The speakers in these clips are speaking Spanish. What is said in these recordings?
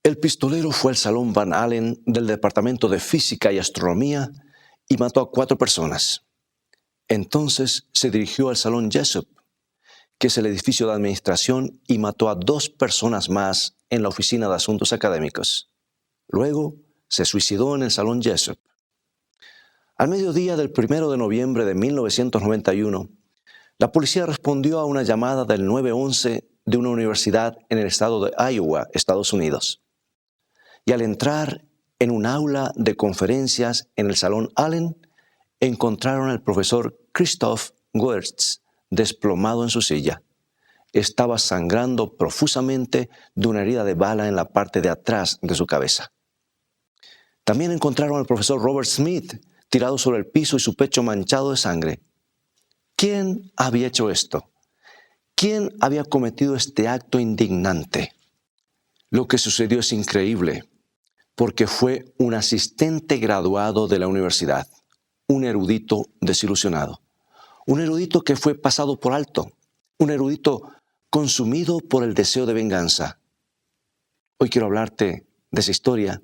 El pistolero fue al Salón Van Allen del Departamento de Física y Astronomía y mató a 4 personas. Entonces se dirigió al Salón Jessup, que es el edificio de administración, y mató a 2 personas más en la Oficina de Asuntos Académicos. Luego se suicidó en el Salón Jessup. Al mediodía del 1 de noviembre de 1991, la policía respondió a una llamada del 911 de una universidad en el estado de Iowa, Estados Unidos. Y al entrar en un aula de conferencias en el Salón Allen, encontraron al profesor Christoph Goertz desplomado en su silla. Estaba sangrando profusamente de una herida de bala en la parte de atrás de su cabeza. También encontraron al profesor Robert Smith tirado sobre el piso y su pecho manchado de sangre. ¿Quién había hecho esto? ¿Quién había cometido este acto indignante? Lo que sucedió es increíble, porque fue un asistente graduado de la universidad, un erudito desilusionado, un erudito que fue pasado por alto, un erudito consumido por el deseo de venganza. Hoy quiero hablarte de esa historia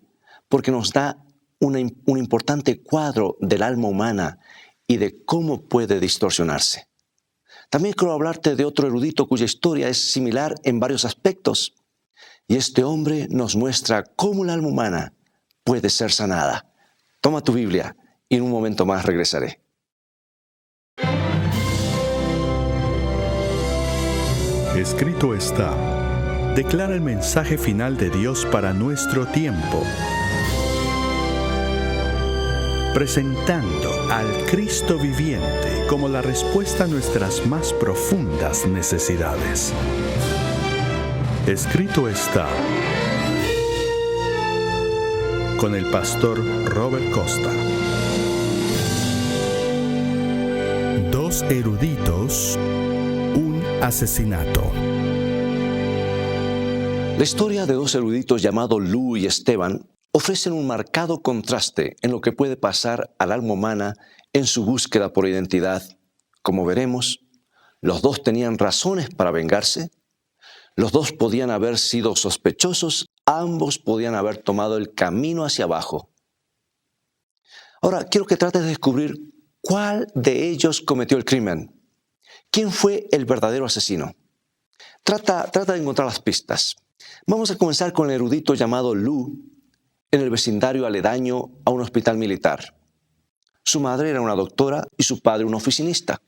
porque nos da un importante cuadro del alma humana y de cómo puede distorsionarse. También quiero hablarte de otro erudito cuya historia es similar en varios aspectos. Y este hombre nos muestra cómo el alma humana puede ser sanada. Toma tu Biblia y en un momento más regresaré. Escrito está: declara el mensaje final de Dios para nuestro tiempo, presentando al Cristo viviente como la respuesta a nuestras más profundas necesidades. Escrito está, con el pastor Robert Costa. 2 eruditos, un asesinato. La historia de 2 eruditos llamados Lou y Esteban ofrecen un marcado contraste en lo que puede pasar al alma humana en su búsqueda por identidad. Como veremos, los 2 tenían razones para vengarse, los 2 podían haber sido sospechosos, ambos podían haber tomado el camino hacia abajo. Ahora, quiero que trates de descubrir cuál de ellos cometió el crimen. ¿Quién fue el verdadero asesino? Trata de encontrar las pistas. Vamos a comenzar con el erudito llamado Lou, en el vecindario aledaño a un hospital militar. Su madre era una doctora y su padre un oficinista.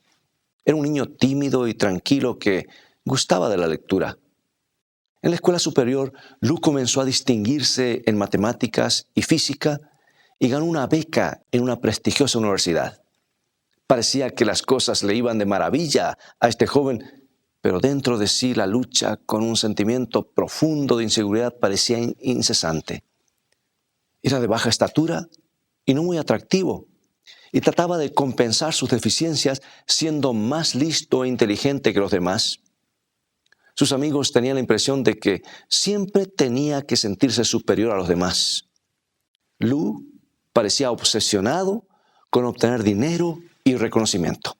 Era un niño tímido y tranquilo que gustaba de la lectura. En la escuela superior, Lou comenzó a distinguirse en matemáticas y física y ganó una beca en una prestigiosa universidad. Parecía que las cosas le iban de maravilla a este joven, pero dentro de sí la lucha con un sentimiento profundo de inseguridad parecía incesante. Era de baja estatura y no muy atractivo, y trataba de compensar sus deficiencias siendo más listo e inteligente que los demás. Sus amigos tenían la impresión de que siempre tenía que sentirse superior a los demás. Lou parecía obsesionado con obtener dinero y reconocimiento.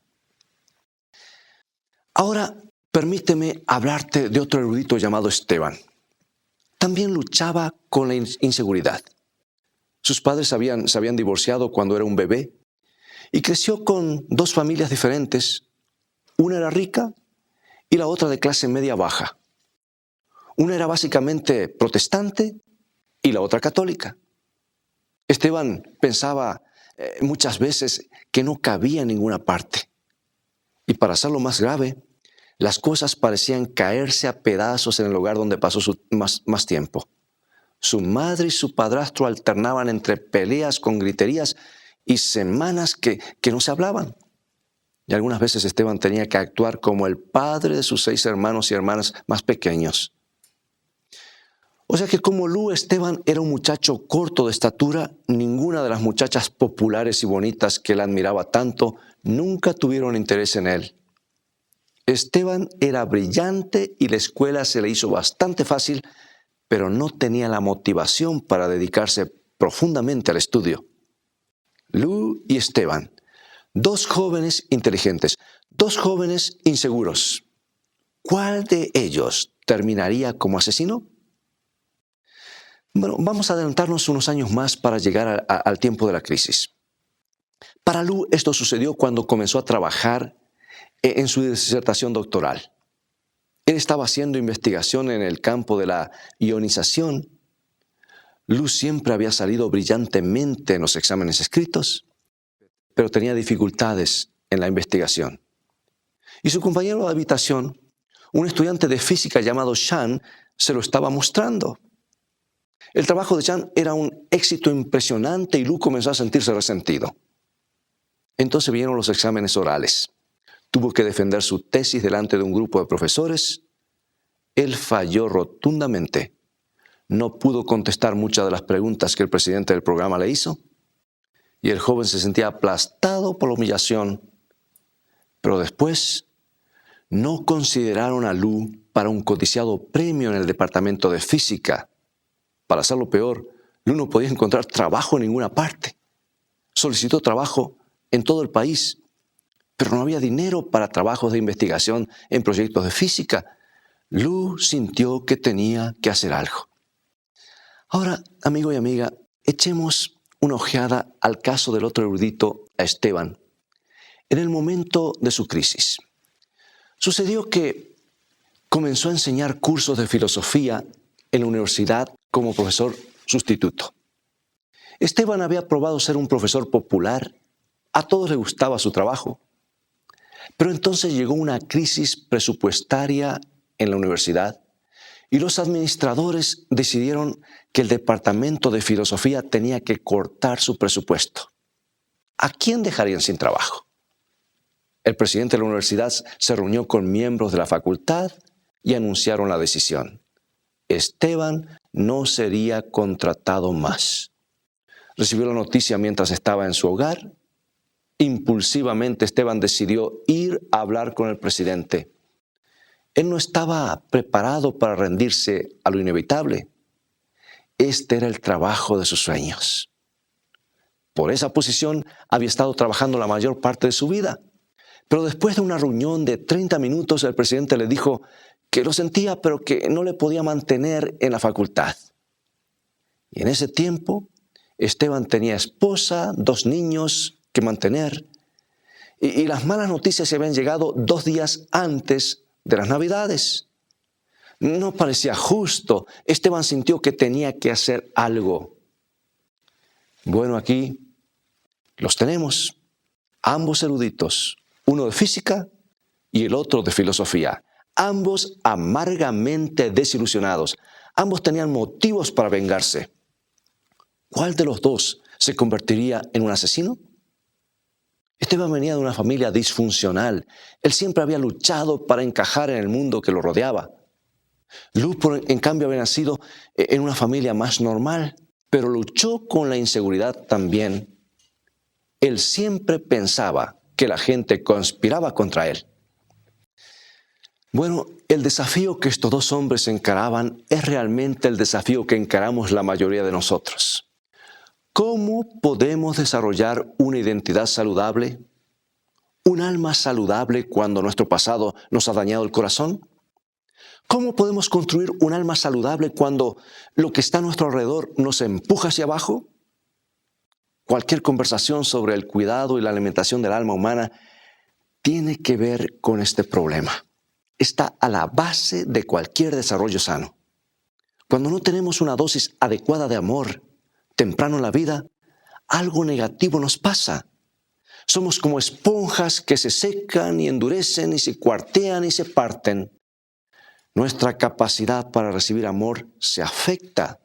Ahora, permíteme hablarte de otro erudito llamado Esteban. También luchaba con la inseguridad. Sus padres se habían divorciado cuando era un bebé y creció con 2 familias diferentes. Una era rica y la otra de clase media baja. Una era básicamente protestante y la otra católica. Esteban pensaba muchas veces que no cabía en ninguna parte. Y para hacerlo más grave, las cosas parecían caerse a pedazos en el lugar donde pasó más tiempo. Su madre y su padrastro alternaban entre peleas con griterías y semanas que no se hablaban. Y algunas veces Esteban tenía que actuar como el padre de sus 6 hermanos y hermanas más pequeños. O sea que como Lou, Esteban era un muchacho corto de estatura, ninguna de las muchachas populares y bonitas que él admiraba tanto nunca tuvieron interés en él. Esteban era brillante y la escuela se le hizo bastante fácil, pero no tenía la motivación para dedicarse profundamente al estudio. Lou y Esteban, 2 jóvenes inteligentes, 2 jóvenes inseguros. ¿Cuál de ellos terminaría como asesino? Bueno, vamos a adelantarnos unos años más para llegar al tiempo de la crisis. Para Lou esto sucedió cuando comenzó a trabajar en su disertación doctoral. Él estaba haciendo investigación en el campo de la ionización. Lou siempre había salido brillantemente en los exámenes escritos, pero tenía dificultades en la investigación. Y su compañero de habitación, un estudiante de física llamado Sean, se lo estaba mostrando. El trabajo de Sean era un éxito impresionante y Lou comenzó a sentirse resentido. Entonces vinieron los exámenes orales. Tuvo que defender su tesis delante de un grupo de profesores. Él falló rotundamente. No pudo contestar muchas de las preguntas que el presidente del programa le hizo. Y el joven se sentía aplastado por la humillación. Pero después no consideraron a Lou para un codiciado premio en el departamento de física. Para hacerlo peor, Lou no podía encontrar trabajo en ninguna parte. Solicitó trabajo en todo el país, pero no había dinero para trabajos de investigación en proyectos de física. Lou sintió que tenía que hacer algo. Ahora, amigo y amiga, echemos una ojeada al caso del otro erudito, a Esteban, en el momento de su crisis. Sucedió que comenzó a enseñar cursos de filosofía en la universidad como profesor sustituto. Esteban había probado ser un profesor popular. A todos les gustaba su trabajo. Pero entonces llegó una crisis presupuestaria en la universidad y los administradores decidieron que el departamento de filosofía tenía que cortar su presupuesto. ¿A quién dejarían sin trabajo? El presidente de la universidad se reunió con miembros de la facultad y anunciaron la decisión. Esteban no sería contratado más. Recibió la noticia mientras estaba en su hogar. Impulsivamente Esteban decidió ir a hablar con el presidente. Él no estaba preparado para rendirse a lo inevitable. Este era el trabajo de sus sueños. Por esa posición había estado trabajando la mayor parte de su vida. Pero después de una reunión de 30 minutos, el presidente le dijo que lo sentía, pero que no le podía mantener en la facultad. Y en ese tiempo, Esteban tenía esposa, 2 niños que mantener, y las malas noticias se habían llegado 2 días antes de las Navidades. No parecía justo. Esteban sintió que tenía que hacer algo. Bueno, aquí los tenemos, ambos eruditos, uno de física y el otro de filosofía, ambos amargamente desilusionados. Ambos tenían motivos para vengarse. ¿Cuál de los dos se convertiría en un asesino? Esteban venía de una familia disfuncional. Él siempre había luchado para encajar en el mundo que lo rodeaba. Lou, en cambio, había nacido en una familia más normal, pero luchó con la inseguridad también. Él siempre pensaba que la gente conspiraba contra él. Bueno, el desafío que estos 2 hombres encaraban es realmente el desafío que encaramos la mayoría de nosotros. ¿Cómo podemos desarrollar una identidad saludable? ¿Un alma saludable cuando nuestro pasado nos ha dañado el corazón? ¿Cómo podemos construir un alma saludable cuando lo que está a nuestro alrededor nos empuja hacia abajo? Cualquier conversación sobre el cuidado y la alimentación del alma humana tiene que ver con este problema. Está a la base de cualquier desarrollo sano. Cuando no tenemos una dosis adecuada de amor temprano en la vida, algo negativo nos pasa. Somos como esponjas que se secan y endurecen y se cuartean y se parten. Nuestra capacidad para recibir amor se afecta.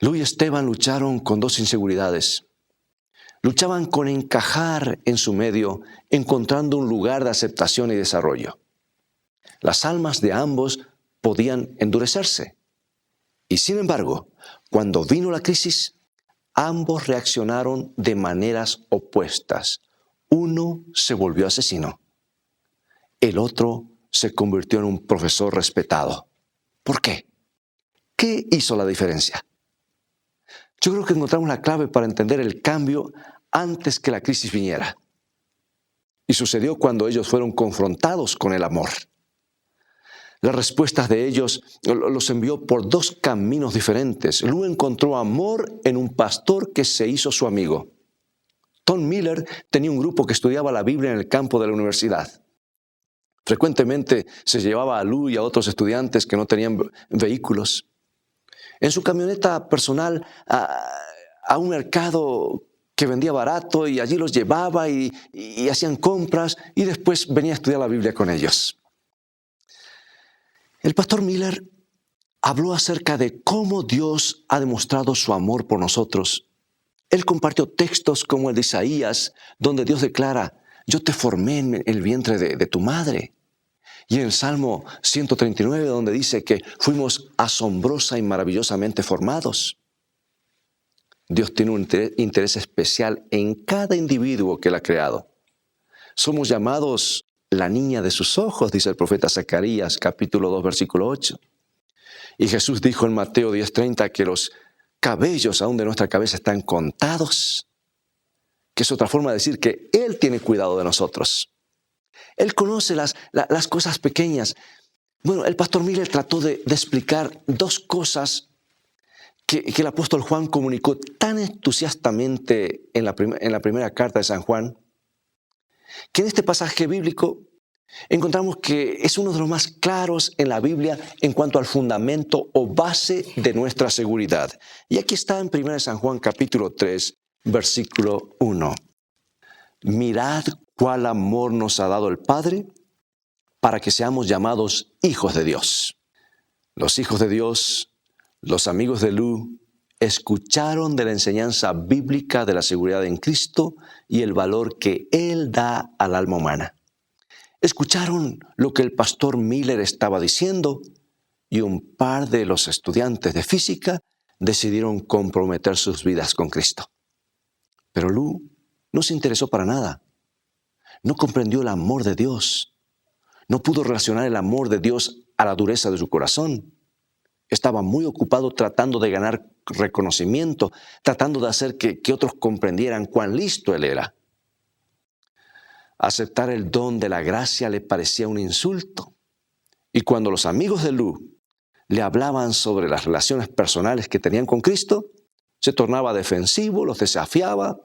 Lou y Esteban lucharon con 2 inseguridades. Luchaban con encajar en su medio, encontrando un lugar de aceptación y desarrollo. Las almas de ambos podían endurecerse. Y sin embargo, cuando vino la crisis, ambos reaccionaron de maneras opuestas. Uno se volvió asesino. El otro se convirtió en un profesor respetado. ¿Por qué? ¿Qué hizo la diferencia? Yo creo que encontramos la clave para entender el cambio antes que la crisis viniera. Y sucedió cuando ellos fueron confrontados con el amor. las respuestas de ellos los envió por dos caminos diferentes. Lou encontró amor en un pastor que se hizo su amigo. Tom Miller tenía un grupo que estudiaba la Biblia en el campo de la universidad. Frecuentemente se llevaba a Lou y a otros estudiantes que no tenían vehículos en su camioneta personal a un mercado que vendía barato, y allí los llevaba y hacían compras, y después venía a estudiar la Biblia con ellos. El pastor Miller habló acerca de cómo Dios ha demostrado su amor por nosotros. Él compartió textos como el de Isaías, donde Dios declara: yo te formé en el vientre de tu madre. Y en el Salmo 139, donde dice que fuimos asombrosa y maravillosamente formados. Dios tiene un interés especial en cada individuo que Él ha creado. Somos llamados la niña de sus ojos, dice el profeta Zacarías, capítulo 2, versículo 8. Y Jesús dijo en Mateo 10:30 que los cabellos aún de nuestra cabeza están contados, que es otra forma de decir que Él tiene cuidado de nosotros. Él conoce las cosas pequeñas. Bueno, el pastor Miller trató de explicar dos cosas que el apóstol Juan comunicó tan entusiastamente en la primera carta de San Juan, que en este pasaje bíblico encontramos que es uno de los más claros en la Biblia en cuanto al fundamento o base de nuestra seguridad. Y aquí está en 1 San Juan capítulo 3, versículo 1. Mirad cuál amor nos ha dado el Padre para que seamos llamados hijos de Dios. Los hijos de Dios, los amigos de Lou, escucharon de la enseñanza bíblica de la seguridad en Cristo y el valor que Él da al alma humana. Escucharon lo que el pastor Miller estaba diciendo, y un par de los estudiantes de física decidieron comprometer sus vidas con Cristo. Pero Lou no se interesó para nada. No comprendió el amor de Dios. No pudo relacionar el amor de Dios a la dureza de su corazón. Estaba muy ocupado tratando de ganar reconocimiento, tratando de hacer que otros comprendieran cuán listo él era. Aceptar el don de la gracia le parecía un insulto. Y cuando los amigos de Lou le hablaban sobre las relaciones personales que tenían con Cristo, se tornaba defensivo, los desafiaba,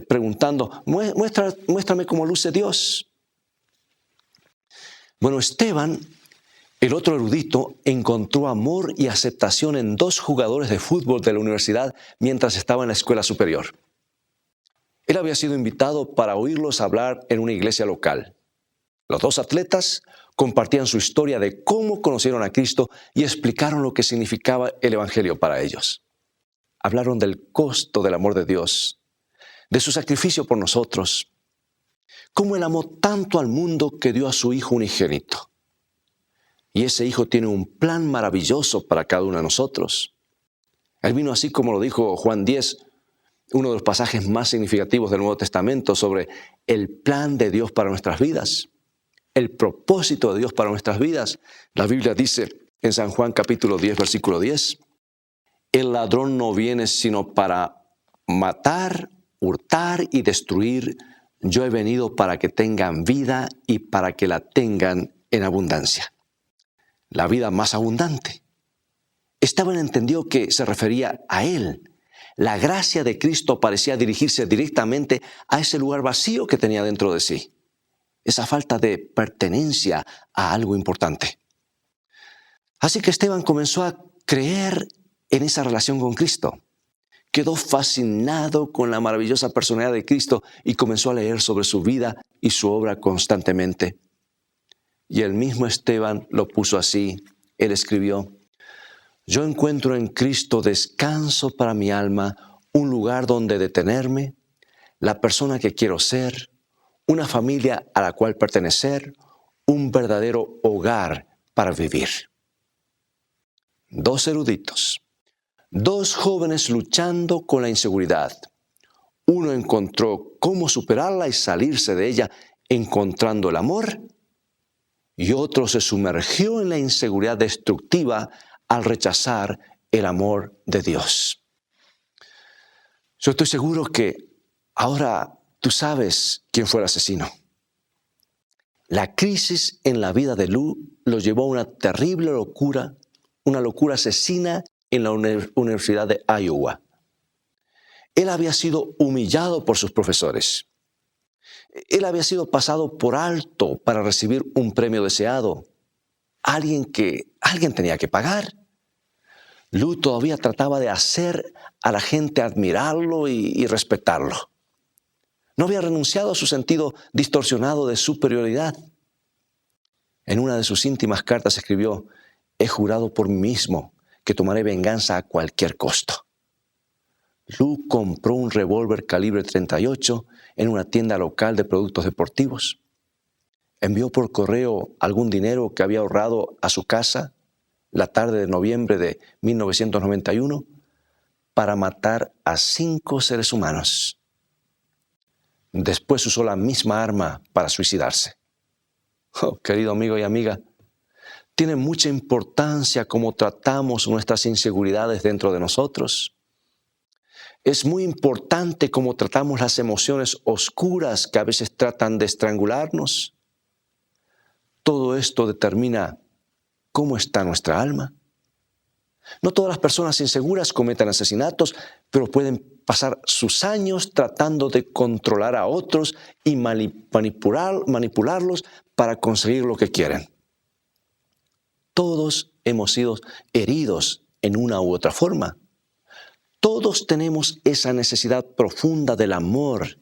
preguntando: muéstrame cómo luce Dios. Bueno, Esteban, el otro erudito, encontró amor y aceptación en dos jugadores de fútbol de la universidad mientras estaba en la escuela superior. Él había sido invitado para oírlos hablar en una iglesia local. Los dos atletas compartían su historia de cómo conocieron a Cristo y explicaron lo que significaba el Evangelio para ellos. Hablaron del costo del amor de Dios, de su sacrificio por nosotros, cómo Él amó tanto al mundo que dio a su Hijo unigénito. Y ese Hijo tiene un plan maravilloso para cada uno de nosotros. Él vino así como lo dijo Juan 10, uno de los pasajes más significativos del Nuevo Testamento, sobre el plan de Dios para nuestras vidas, el propósito de Dios para nuestras vidas. La Biblia dice en San Juan capítulo 10, versículo 10, el ladrón no viene sino para matar, hurtar y destruir. Yo he venido para que tengan vida y para que la tengan en abundancia. La vida más abundante. Esteban entendió que se refería a Él. La gracia de Cristo parecía dirigirse directamente a ese lugar vacío que tenía dentro de sí. Esa falta de pertenencia a algo importante. Así que Esteban comenzó a creer en esa relación con Cristo. Quedó fascinado con la maravillosa personalidad de Cristo y comenzó a leer sobre su vida y su obra constantemente. Y el mismo Esteban lo puso así. Él escribió: yo encuentro en Cristo descanso para mi alma, un lugar donde detenerme, la persona que quiero ser, una familia a la cual pertenecer, un verdadero hogar para vivir. Dos eruditos, dos jóvenes luchando con la inseguridad. Uno encontró cómo superarla y salirse de ella encontrando el amor, y otro se sumergió en la inseguridad destructiva al rechazar el amor de Dios. Yo estoy seguro que ahora tú sabes quién fue el asesino. La crisis en la vida de Lou lo llevó a una terrible locura, una locura asesina en la Universidad de Iowa. Él había sido humillado por sus profesores. Él había sido pasado por alto para recibir un premio deseado. Alguien tenía que pagar. Lou todavía trataba de hacer a la gente admirarlo y respetarlo. No había renunciado a su sentido distorsionado de superioridad. En una de sus íntimas cartas escribió: «He jurado por mí mismo que tomaré venganza a cualquier costo». Lou compró un revólver calibre 38 en una tienda local de productos deportivos. Envió por correo algún dinero que había ahorrado a su casa la tarde de noviembre de 1991 para matar a 5 seres humanos. Después usó la misma arma para suicidarse. Oh, querido amigo y amiga, tiene mucha importancia cómo tratamos nuestras inseguridades dentro de nosotros. Es muy importante cómo tratamos las emociones oscuras que a veces tratan de estrangularnos. Todo esto determina cómo está nuestra alma. No todas las personas inseguras cometen asesinatos, pero pueden pasar sus años tratando de controlar a otros y manipularlos para conseguir lo que quieren. Todos hemos sido heridos en una u otra forma. Todos tenemos esa necesidad profunda del amor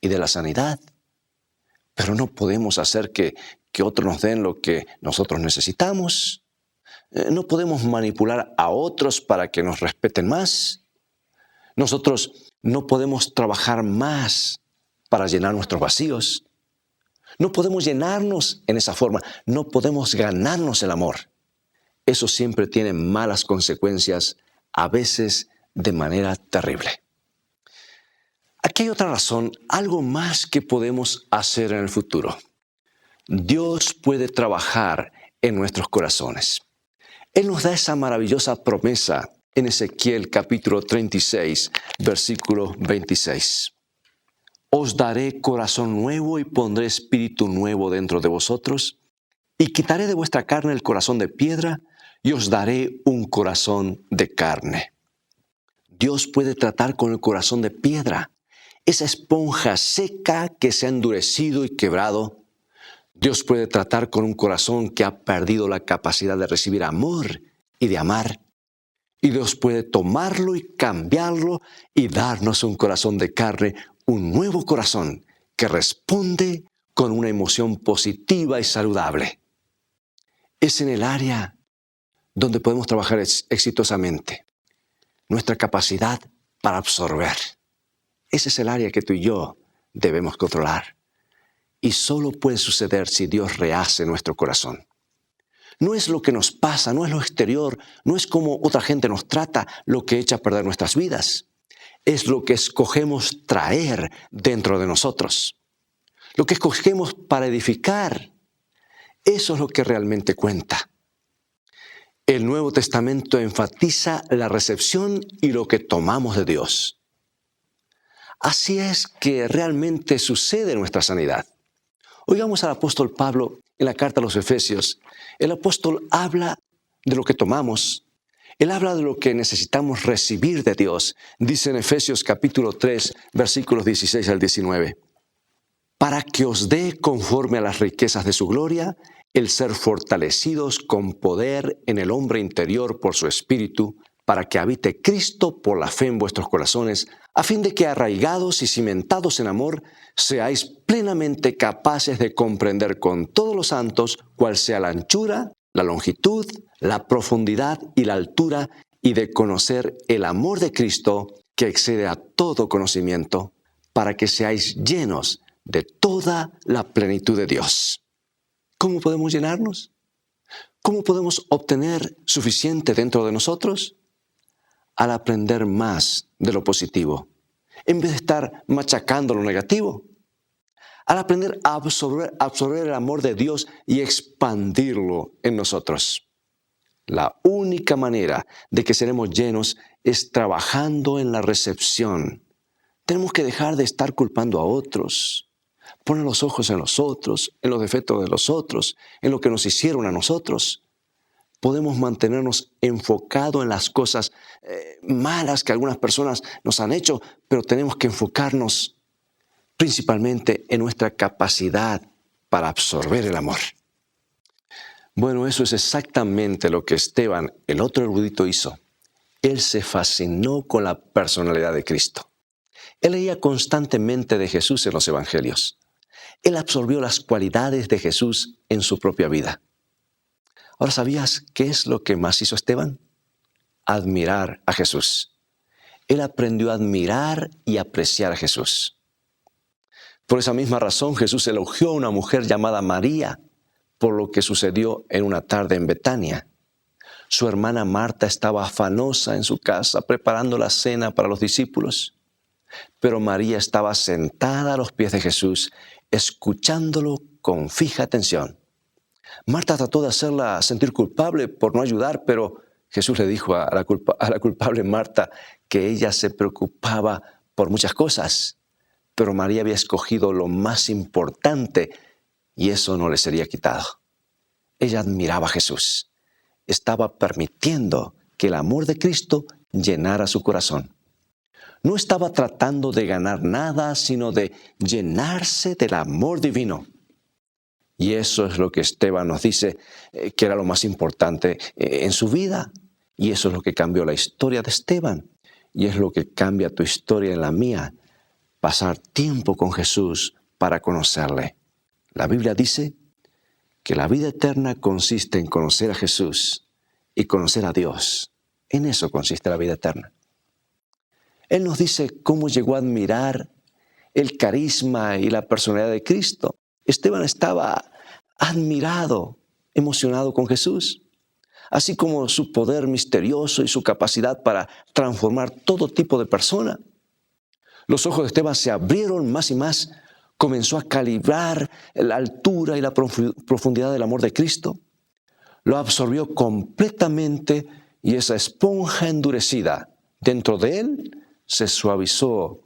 y de la sanidad, pero no podemos hacer que otros nos den lo que nosotros necesitamos. No podemos manipular a otros para que nos respeten más. Nosotros no podemos trabajar más para llenar nuestros vacíos. No podemos llenarnos en esa forma. No podemos ganarnos el amor. Eso siempre tiene malas consecuencias, a veces de manera terrible. Aquí hay otra razón, algo más que podemos hacer en el futuro. Dios puede trabajar en nuestros corazones. Él nos da esa maravillosa promesa en Ezequiel capítulo 36, versículo 26. Os daré corazón nuevo y pondré espíritu nuevo dentro de vosotros, y quitaré de vuestra carne el corazón de piedra, y os daré un corazón de carne. Dios puede tratar con el corazón de piedra, esa esponja seca que se ha endurecido y quebrado. Dios puede tratar con un corazón que ha perdido la capacidad de recibir amor y de amar. Y Dios puede tomarlo y cambiarlo y darnos un corazón de carne, un nuevo corazón que responde con una emoción positiva y saludable. Es en el área donde podemos trabajar exitosamente. Nuestra capacidad para absorber. Ese es el área que tú y yo debemos controlar. Y solo puede suceder si Dios rehace nuestro corazón. No es lo que nos pasa, no es lo exterior, no es cómo otra gente nos trata lo que echa a perder nuestras vidas. Es lo que escogemos traer dentro de nosotros. Lo que escogemos para edificar. Eso es lo que realmente cuenta. El Nuevo Testamento enfatiza la recepción y lo que tomamos de Dios. Así es que realmente sucede nuestra sanidad. Oigamos al apóstol Pablo en la carta a los Efesios. El apóstol habla de lo que tomamos. Él habla de lo que necesitamos recibir de Dios. Dice en Efesios capítulo 3, versículos 16 al 19. Para que os dé conforme a las riquezas de su gloria, el ser fortalecidos con poder en el hombre interior por su espíritu, para que habite Cristo por la fe en vuestros corazones, a fin de que arraigados y cimentados en amor, seáis plenamente capaces de comprender con todos los santos cuál sea la anchura, la longitud, la profundidad y la altura, y de conocer el amor de Cristo que excede a todo conocimiento, para que seáis llenos de toda la plenitud de Dios. ¿Cómo podemos llenarnos? ¿Cómo podemos obtener suficiente dentro de nosotros? Al aprender más de lo positivo, en vez de estar machacando lo negativo. Al aprender a absorber el amor de Dios y expandirlo en nosotros. La única manera de que seremos llenos es trabajando en la recepción. Tenemos que dejar de estar culpando a otros. poner los ojos en los otros, en los defectos de los otros, en lo que nos hicieron a nosotros. Podemos mantenernos enfocados en las cosas malas que algunas personas nos han hecho, pero tenemos que enfocarnos principalmente en nuestra capacidad para absorber el amor. Bueno, eso es exactamente lo que Esteban, el otro erudito, hizo. Él se fascinó con la personalidad de Cristo. Él leía constantemente de Jesús en los evangelios. Él absorbió las cualidades de Jesús en su propia vida. Ahora, ¿sabías qué es lo que más hizo Esteban? Admirar a Jesús. Él aprendió a admirar y apreciar a Jesús. Por esa misma razón, Jesús elogió a una mujer llamada María por lo que sucedió en una tarde en Betania. Su hermana Marta estaba afanosa en su casa preparando la cena para los discípulos, pero María estaba sentada a los pies de Jesús, escuchándolo con fija atención. Marta trató de hacerla sentir culpable por no ayudar, pero Jesús le dijo a la culpable Marta que ella se preocupaba por muchas cosas, pero María había escogido lo más importante y eso no le sería quitado. Ella admiraba a Jesús. Estaba permitiendo que el amor de Cristo llenara su corazón. No estaba tratando de ganar nada, sino de llenarse del amor divino. Y eso es lo que Esteban nos dice que era lo más importante en su vida. Y eso es lo que cambió la historia de Esteban. Y es lo que cambia tu historia en la mía. Pasar tiempo con Jesús para conocerle. La Biblia dice que la vida eterna consiste en conocer a Jesús y conocer a Dios. En eso consiste la vida eterna. Él nos dice cómo llegó a admirar el carisma y la personalidad de Cristo. Esteban estaba admirado, emocionado con Jesús, así como su poder misterioso y su capacidad para transformar todo tipo de persona. Los ojos de Esteban se abrieron más y más. Comenzó a calibrar la altura y la profundidad del amor de Cristo. Lo absorbió completamente y esa esponja endurecida dentro de él se suavizó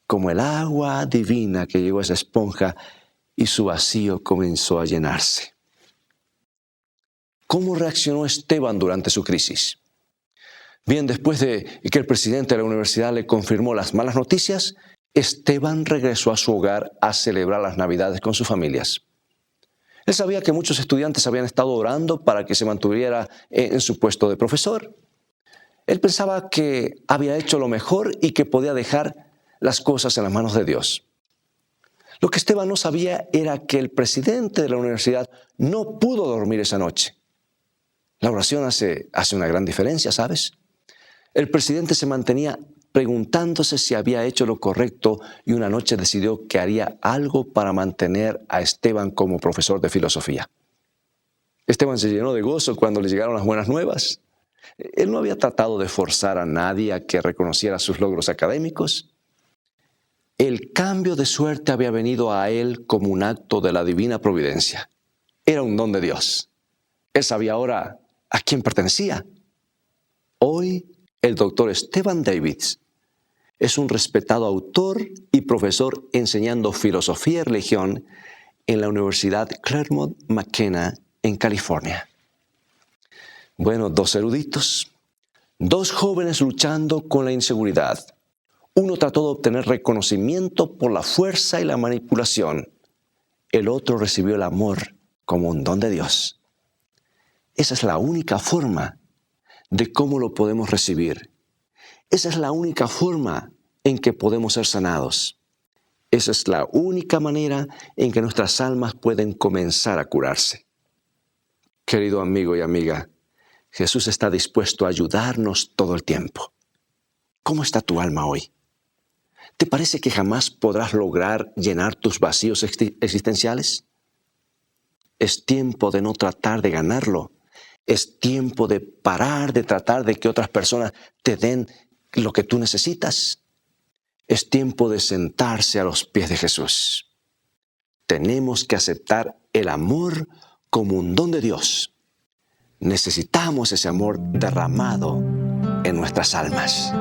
como el agua divina que llegó a esa esponja y su vacío comenzó a llenarse. ¿Cómo reaccionó Esteban durante su crisis? Bien, después de que el presidente de la universidad le confirmó las malas noticias, Esteban regresó a su hogar a celebrar las Navidades con sus familias. Él sabía que muchos estudiantes habían estado orando para que se mantuviera en su puesto de profesor. Él pensaba que había hecho lo mejor y que podía dejar las cosas en las manos de Dios. Lo que Esteban no sabía era que el presidente de la universidad no pudo dormir esa noche. La oración hace una gran diferencia, ¿sabes? El presidente se mantenía preguntándose si había hecho lo correcto y una noche decidió que haría algo para mantener a Esteban como profesor de filosofía. Esteban se llenó de gozo cuando le llegaron las buenas nuevas. Él no había tratado de forzar a nadie a que reconociera sus logros académicos. El cambio de suerte había venido a él como un acto de la divina providencia. Era un don de Dios. Él sabía ahora a quién pertenecía. Hoy, el doctor Esteban Davids es un respetado autor y profesor enseñando filosofía y religión en la Universidad Claremont McKenna en California. Bueno, 2 eruditos, 2 jóvenes luchando con la inseguridad. Uno trató de obtener reconocimiento por la fuerza y la manipulación. El otro recibió el amor como un don de Dios. Esa es la única forma de cómo lo podemos recibir. Esa es la única forma en que podemos ser sanados. Esa es la única manera en que nuestras almas pueden comenzar a curarse. Querido amigo y amiga, Jesús está dispuesto a ayudarnos todo el tiempo. ¿Cómo está tu alma hoy? ¿Te parece que jamás podrás lograr llenar tus vacíos existenciales? Es tiempo de no tratar de ganarlo. Es tiempo de parar de tratar de que otras personas te den lo que tú necesitas. Es tiempo de sentarse a los pies de Jesús. Tenemos que aceptar el amor como un don de Dios. Necesitamos ese amor derramado en nuestras almas.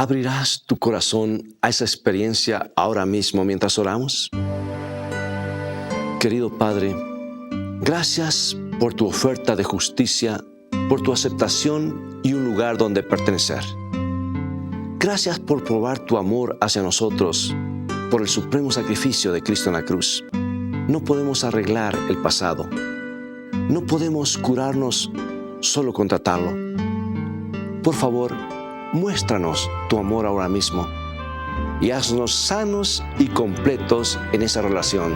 ¿Abrirás tu corazón a esa experiencia ahora mismo mientras oramos? Querido Padre, gracias por tu oferta de justicia, por tu aceptación y un lugar donde pertenecer. Gracias por probar tu amor hacia nosotros, por el supremo sacrificio de Cristo en la cruz. No podemos arreglar el pasado. No podemos curarnos solo con tratarlo. Por favor, muéstranos tu amor ahora mismo y haznos sanos y completos en esa relación.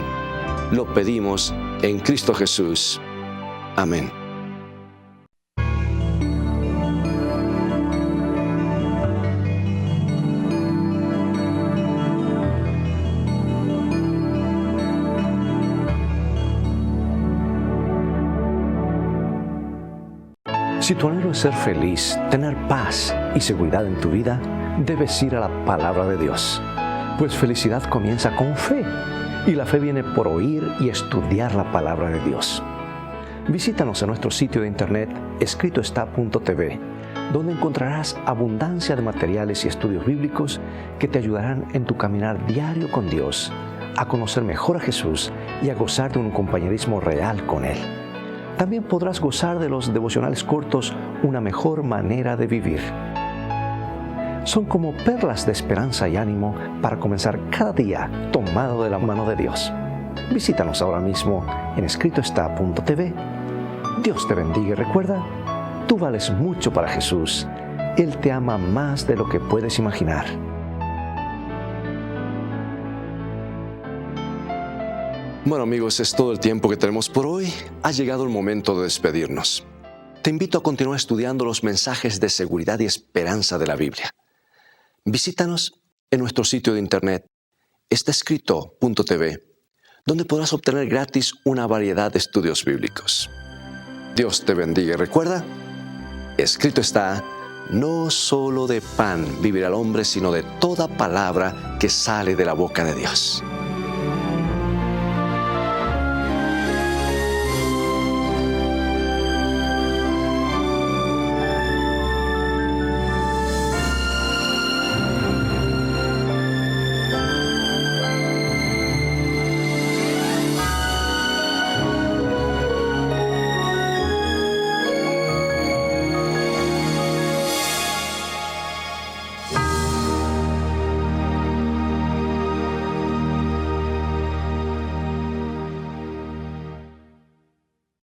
Lo pedimos en Cristo Jesús. Amén. Si tu anhelo es ser feliz, tener paz y seguridad en tu vida, debes ir a la palabra de Dios. Pues felicidad comienza con fe, y la fe viene por oír y estudiar la palabra de Dios. Visítanos en nuestro sitio de internet escritoestá.tv, donde encontrarás abundancia de materiales y estudios bíblicos que te ayudarán en tu caminar diario con Dios, a conocer mejor a Jesús y a gozar de un compañerismo real con Él. También podrás gozar de los devocionales cortos Una mejor manera de vivir. Son como perlas de esperanza y ánimo para comenzar cada día tomado de la mano de Dios. Visítanos ahora mismo en escritoestá.tv. Dios te bendiga y recuerda, tú vales mucho para Jesús. Él te ama más de lo que puedes imaginar. Bueno amigos, es todo el tiempo que tenemos por hoy. Ha llegado el momento de despedirnos. Te invito a continuar estudiando los mensajes de seguridad y esperanza de la Biblia. Visítanos en nuestro sitio de internet, estaescrito.tv, donde podrás obtener gratis una variedad de estudios bíblicos. Dios te bendiga y recuerda, escrito está, no solo de pan vivirá el hombre, sino de toda palabra que sale de la boca de Dios.